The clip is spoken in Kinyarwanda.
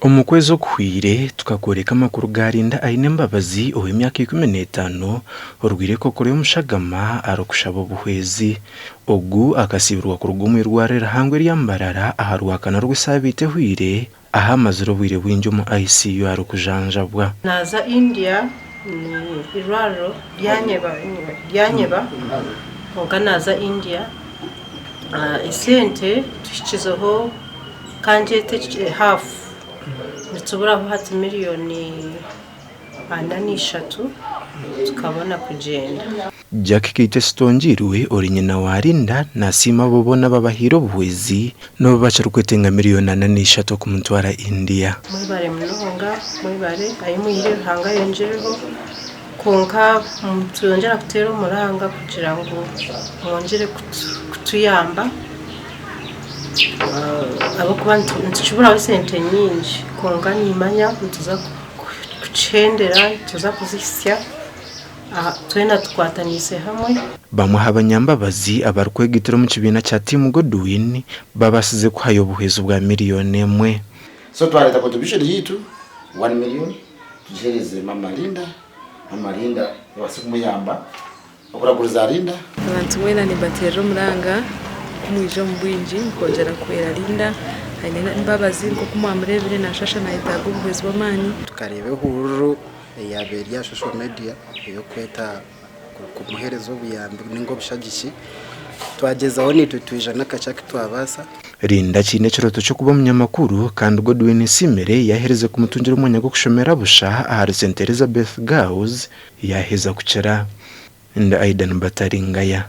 Omukwezi Okwire tukakoreka amakuru garinda aine mbabazi ow'emyaka 15 orwire kokore omushagama arokushaba obuhwezi ogu akasibirwa kuruga omu irwariro hangwe rya Mbarara aharwakana rw'esabite hwire aha amaziro bwire bwingi omu ICU arokujanjabwa naza India irwariro ryanyeba onka naza India isente tuhikizeho kanjete hafu nituburaho hati miriyooni 3 tukabona kugenda Jack Kite Stongirwe ori nyina warinda nasima bobona babahiro obuhwezi no bacaruketenga miriyooni 3 kumutwara India mwibare mnonga mwibare ayimuyire hanga yonjereho konka mutuyongera kutera umuranga kugira ngo mwongere kutuyamba abo kuba ntishobora sente nyinshi konga nimanya tuza kuchendera tuza kuzisya twena tukwatanise hamwe bamwe abanyambabazi abarkwegitira mu kibina cya Team Godwin babasize kuhayo obuhwezo bwa miriyooni 1 so twareta contribution yitu 1 million tujereze mama Linda yabase kumuyamba okuraguriza Linda abantu wena ni batero muranga kumwijo mbwinji nkongera kwera Linda haine mbabazi ngo kumwamurebire nashasha na itago ubuhwezi bw'amani tukarebe hururu yaberi ya social media yo kweta kumuherezo buyambi ningo bishagiki twagezaho nitutwijana kacaki twabasa Linda kine kiroto cyo kuba munyamakuru kandi Godwin Simere yahereze kumutungira umwanya go kushomera busha ahari St Elizabeth Girls yaheza kucera nda Aidan Bataringaya.